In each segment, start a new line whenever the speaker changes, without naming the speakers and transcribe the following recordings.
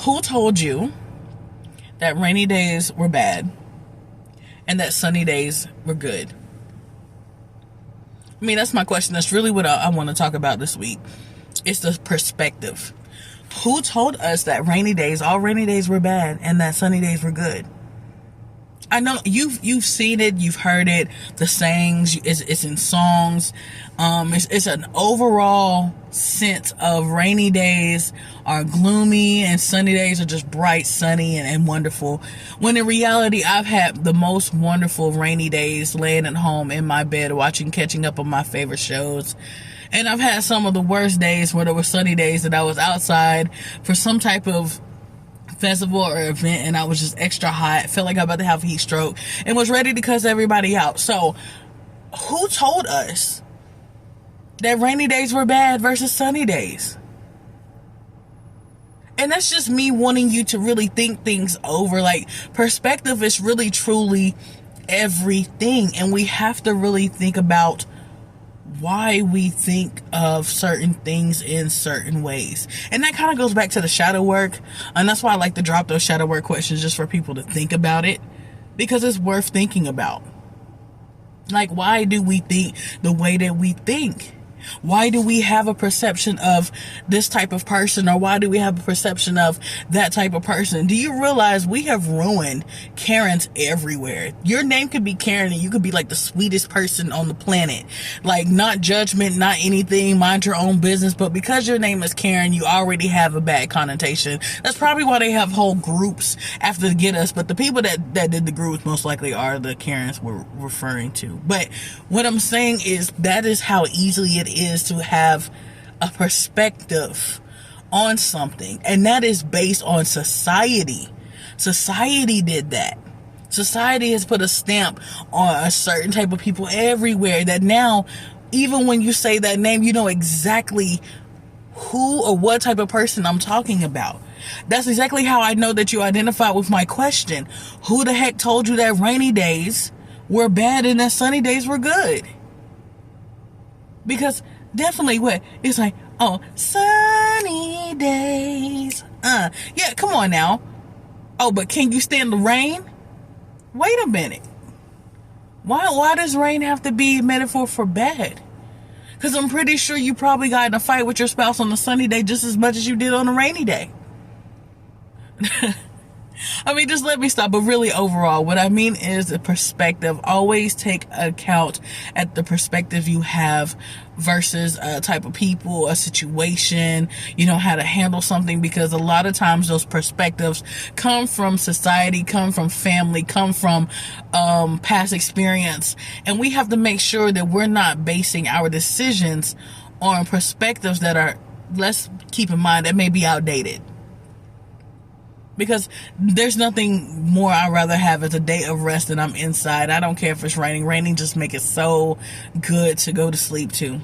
Who told you that rainy days were bad and that sunny days were good? I mean, that's my question. That's really what I want to talk about this week. It's the perspective. Who told us that all rainy days were bad and that sunny days were good? I know you've seen it, you've heard it, the sayings, it's in songs. It's an overall sense of rainy days are gloomy and sunny days are just bright, sunny, and wonderful. When in reality, I've had the most wonderful rainy days laying at home in my bed catching up on my favorite shows. And I've had some of the worst days where there were sunny days that I was outside for some type of festival or event and I was just extra hot, felt like I'm about to have a heat stroke, and was ready to cuss everybody out. So who told us that rainy days were bad versus sunny days? And that's just me wanting you to really think things over. Like, perspective is really truly everything, and we have to really think about why we think of certain things in certain ways. And that kind of goes back to the shadow work. And that's why I like to drop those shadow work questions, just for people to think about it, because it's worth thinking about. Like, why do we think the way that we think? Why do we have a perception of this type of person, or why do we have a perception of that type of person? Do you realize we have ruined Karens everywhere? Your name could be Karen and you could be like the sweetest person on the planet. Like, not judgment, not anything, mind your own business. But because your name is Karen, you already have a bad connotation. That's probably why they have whole groups after to get us. But the people that did the groups most likely are the Karens we're referring to. But what I'm saying is that is how easily it is to have a perspective on something, and that is based on society. Society did that. Society has put a stamp on a certain type of people everywhere, that now even when you say that name, you know exactly who or what type of person I'm talking about. That's exactly how I know that you identify with my question. Who the heck told you that rainy days were bad and that sunny days were good? Because definitely it's like, oh, sunny days. Yeah, come on now. Oh, but can you stand the rain? Wait a minute. Why does rain have to be metaphor for bad? Because I'm pretty sure you probably got in a fight with your spouse on a sunny day just as much as you did on a rainy day. I mean, just let me stop. But really, overall, what I mean is the perspective. Always take account at the perspective you have versus a type of people, a situation, how to handle something. Because a lot of times those perspectives come from society, come from family, come from past experience. And we have to make sure that we're not basing our decisions on perspectives that are, let's keep in mind, that may be outdated. Because there's nothing more I'd rather have as a day of rest than I'm inside. I don't care if it's raining. Raining just make it so good to go to sleep to.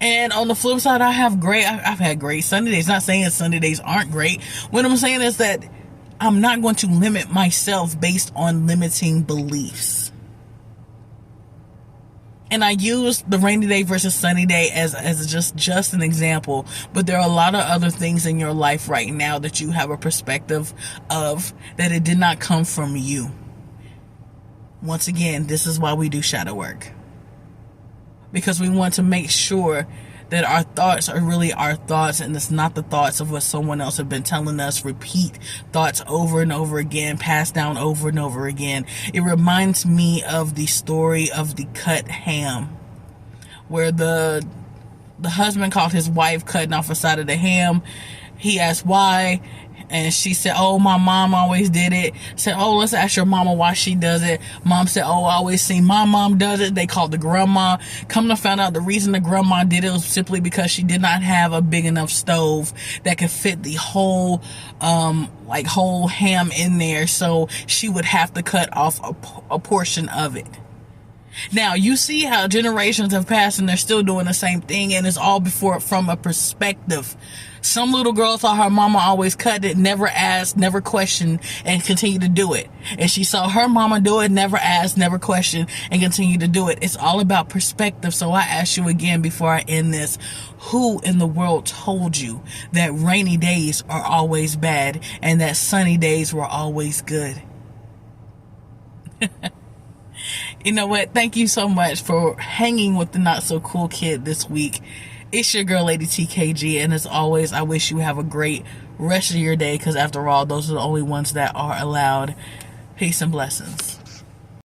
And on the flip side, I've had great sunny days. Not saying sunny days aren't great. What I'm saying is that I'm not going to limit myself based on limiting beliefs. And I use the rainy day versus sunny day as just an example. But there are a lot of other things in your life right now that you have a perspective of, that it did not come from you. Once again, this is why we do shadow work. Because we want to make sure that our thoughts are really our thoughts, and it's not the thoughts of what someone else has been telling us. Repeat thoughts over and over again, passed down over and over again. It reminds me of the story of the cut ham, where the husband caught his wife cutting off a side of the ham. He asked why, and she said, oh, my mom always did it. Said, oh, let's ask your mama why she does it. Mom said, oh, I always seen my mom does it. They called the grandma. Come to find out, the reason the grandma did it was simply because she did not have a big enough stove that could fit the whole ham in there. So she would have to cut off a portion of it. Now, you see how generations have passed and they're still doing the same thing, and it's all before from a perspective. Some little girl saw her mama always cut it, never asked, never questioned, and continued to do it. And she saw her mama do it, never asked, never questioned, and continued to do it. It's all about perspective. So I ask you again before I end this, who in the world told you that rainy days are always bad and that sunny days were always good? You know what? Thank you so much for hanging with the Not So Cool Kid this week. It's your girl, Lady TKG, and as always, I wish you have a great rest of your day, because after all, those are the only ones that are allowed. Peace and blessings.